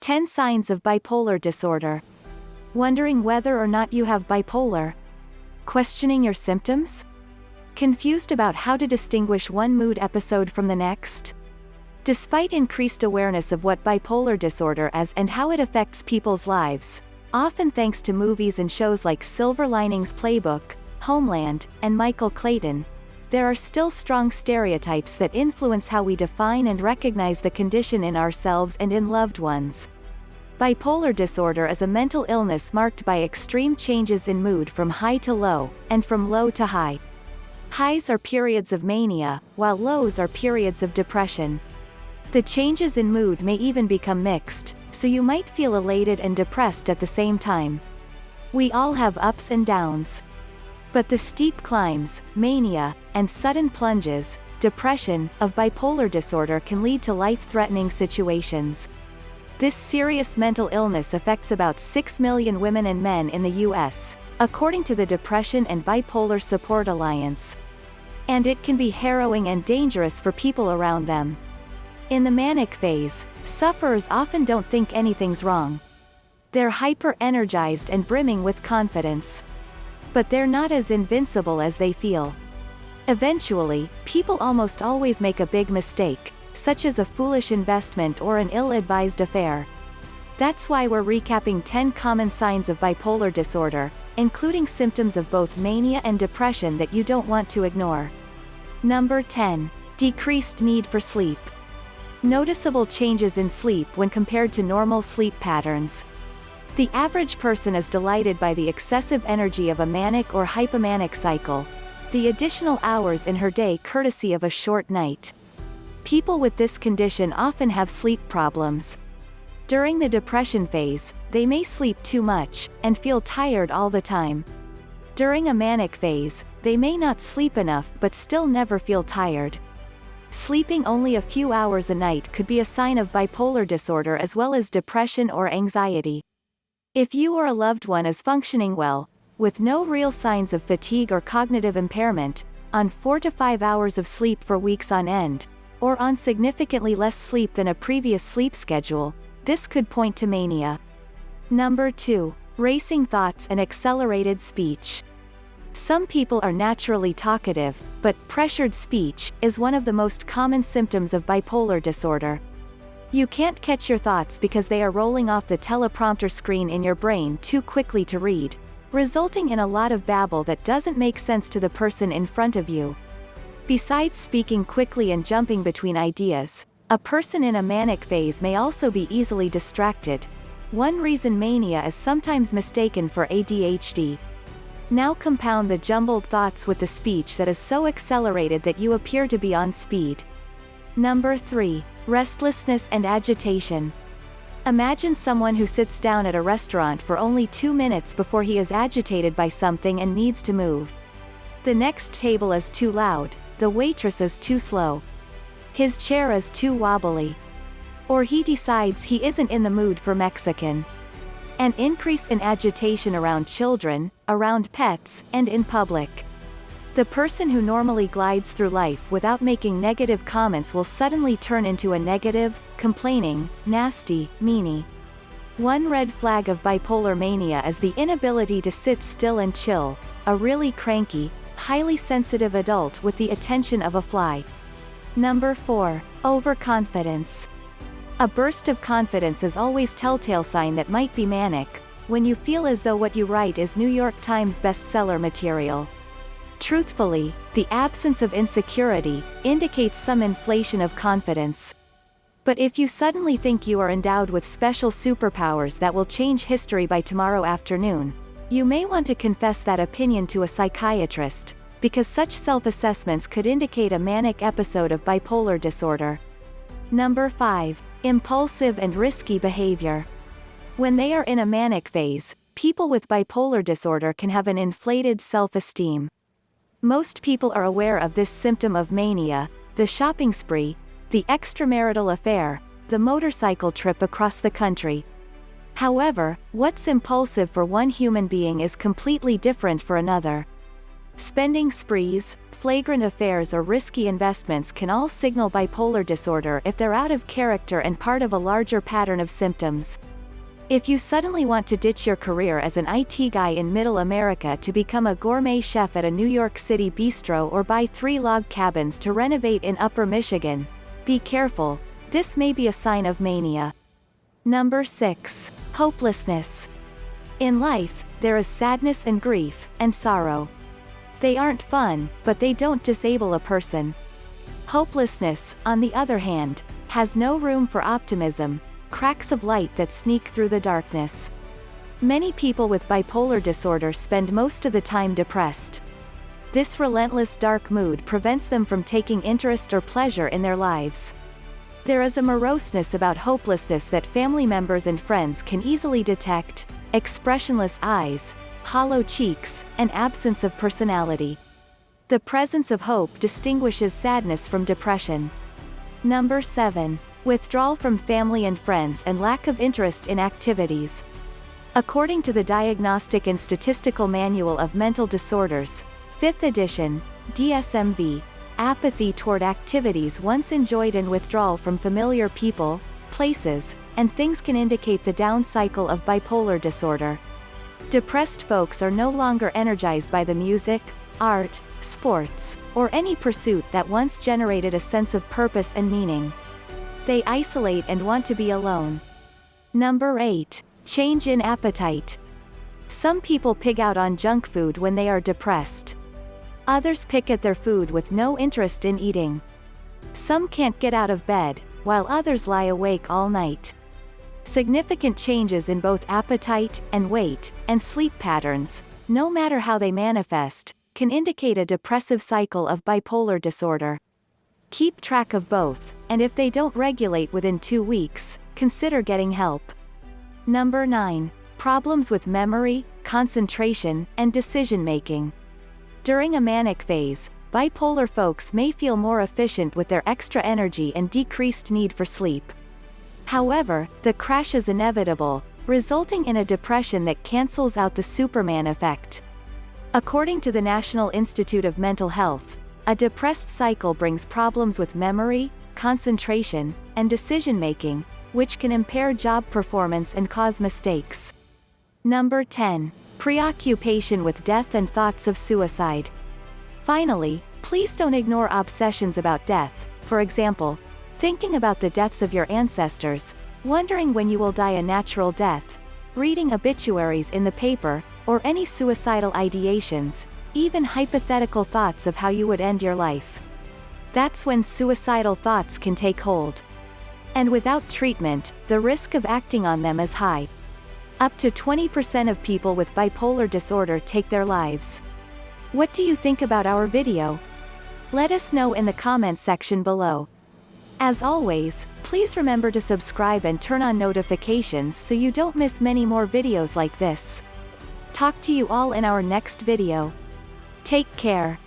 10 signs of bipolar disorder. Wondering whether or not you have bipolar? Questioning your symptoms? Confused about how to distinguish one mood episode from the next? Despite increased awareness of what bipolar disorder is and how it affects people's lives, often thanks to movies and shows like Silver Linings Playbook, Homeland, and Michael Clayton, there are still strong stereotypes that influence how we define and recognize the condition in ourselves and in loved ones. Bipolar disorder is a mental illness marked by extreme changes in mood from high to low, and from low to high. Highs are periods of mania, while lows are periods of depression. The changes in mood may even become mixed, so you might feel elated and depressed at the same time. We all have ups and downs. But the steep climbs, mania, and sudden plunges, depression, of bipolar disorder can lead to life-threatening situations. This serious mental illness affects about 6 million women and men in the U.S., according to the Depression and Bipolar Support Alliance. And it can be harrowing and dangerous for people around them. In the manic phase, sufferers often don't think anything's wrong. They're hyper-energized and brimming with confidence. But they're not as invincible as they feel. Eventually, people almost always make a big mistake, such as a foolish investment or an ill-advised affair. That's why we're recapping 10 common signs of bipolar disorder, including symptoms of both mania and depression that you don't want to ignore. Number 10. Decreased need for sleep. Noticeable changes in sleep when compared to normal sleep patterns. The average person is delighted by the excessive energy of a manic or hypomanic cycle, the additional hours in her day courtesy of a short night. People with this condition often have sleep problems. During the depression phase, they may sleep too much, and feel tired all the time. During a manic phase, they may not sleep enough but still never feel tired. Sleeping only a few hours a night could be a sign of bipolar disorder as well as depression or anxiety. If you or a loved one is functioning well, with no real signs of fatigue or cognitive impairment, on 4 to 5 hours of sleep for weeks on end, or on significantly less sleep than a previous sleep schedule, this could point to mania. Number 2. Racing thoughts and accelerated speech. Some people are naturally talkative, but pressured speech is one of the most common symptoms of bipolar disorder. You can't catch your thoughts because they are rolling off the teleprompter screen in your brain too quickly to read, resulting in a lot of babble that doesn't make sense to the person in front of you. Besides speaking quickly and jumping between ideas, a person in a manic phase may also be easily distracted. One reason mania is sometimes mistaken for ADHD. Now compound the jumbled thoughts with the speech that is so accelerated that you appear to be on speed. Number 3. Restlessness and agitation. Imagine someone who sits down at a restaurant for only 2 minutes before he is agitated by something and needs to move. The next table is too loud, the waitress is too slow. His chair is too wobbly. Or he decides he isn't in the mood for Mexican. An increase in agitation around children, around pets, and in public. The person who normally glides through life without making negative comments will suddenly turn into a negative, complaining, nasty, meanie. One red flag of bipolar mania is the inability to sit still and chill, a really cranky, highly sensitive adult with the attention of a fly. Number 4. Overconfidence. A burst of confidence is always a telltale sign that might be manic, when you feel as though what you write is New York Times bestseller material. Truthfully, the absence of insecurity indicates some inflation of confidence. But if you suddenly think you are endowed with special superpowers that will change history by tomorrow afternoon, you may want to confess that opinion to a psychiatrist, because such self-assessments could indicate a manic episode of bipolar disorder. Number 5. Impulsive and risky behavior. When they are in a manic phase, people with bipolar disorder can have an inflated self-esteem. Most people are aware of this symptom of mania: the shopping spree, the extramarital affair, the motorcycle trip across the country. However, what's impulsive for one human being is completely different for another. Spending sprees, flagrant affairs or risky investments can all signal bipolar disorder if they're out of character and part of a larger pattern of symptoms. If you suddenly want to ditch your career as an IT guy in Middle America to become a gourmet chef at a New York City bistro or buy 3 log cabins to renovate in Upper Michigan, be careful, this may be a sign of mania. Number 6. Hopelessness. In life, there is sadness and grief, and sorrow. They aren't fun, but they don't disable a person. Hopelessness, on the other hand, has no room for optimism, cracks of light that sneak through the darkness. Many people with bipolar disorder spend most of the time depressed. This relentless dark mood prevents them from taking interest or pleasure in their lives. There is a moroseness about hopelessness that family members and friends can easily detect: expressionless eyes, hollow cheeks, and absence of personality. The presence of hope distinguishes sadness from depression. Number 7. Withdrawal from family and friends and lack of interest in activities. According to the Diagnostic and Statistical Manual of Mental Disorders, 5th edition, DSM-V, apathy toward activities once enjoyed and withdrawal from familiar people, places, and things can indicate the down cycle of bipolar disorder. Depressed folks are no longer energized by the music, art, sports, or any pursuit that once generated a sense of purpose and meaning. They isolate and want to be alone. Number 8. Change in appetite. Some people pig out on junk food when they are depressed. Others pick at their food with no interest in eating. Some can't get out of bed, while others lie awake all night. Significant changes in both appetite and weight, and sleep patterns, no matter how they manifest, can indicate a depressive cycle of bipolar disorder. Keep track of both, and if they don't regulate within 2 weeks, consider getting help. Number 9. Problems with memory, concentration, and decision-making. During a manic phase, bipolar folks may feel more efficient with their extra energy and decreased need for sleep. However, the crash is inevitable, resulting in a depression that cancels out the Superman effect. According to the National Institute of Mental Health, a depressed cycle brings problems with memory, concentration, and decision-making, which can impair job performance and cause mistakes. Number 10. Preoccupation with death and thoughts of suicide. Finally, please don't ignore obsessions about death, for example, thinking about the deaths of your ancestors, wondering when you will die a natural death, reading obituaries in the paper, or any suicidal ideations, even hypothetical thoughts of how you would end your life. That's when suicidal thoughts can take hold. And without treatment, the risk of acting on them is high. Up to 20% of people with bipolar disorder take their lives. What do you think about our video? Let us know in the comments section below. As always, please remember to subscribe and turn on notifications so you don't miss many more videos like this. Talk to you all in our next video. Take care.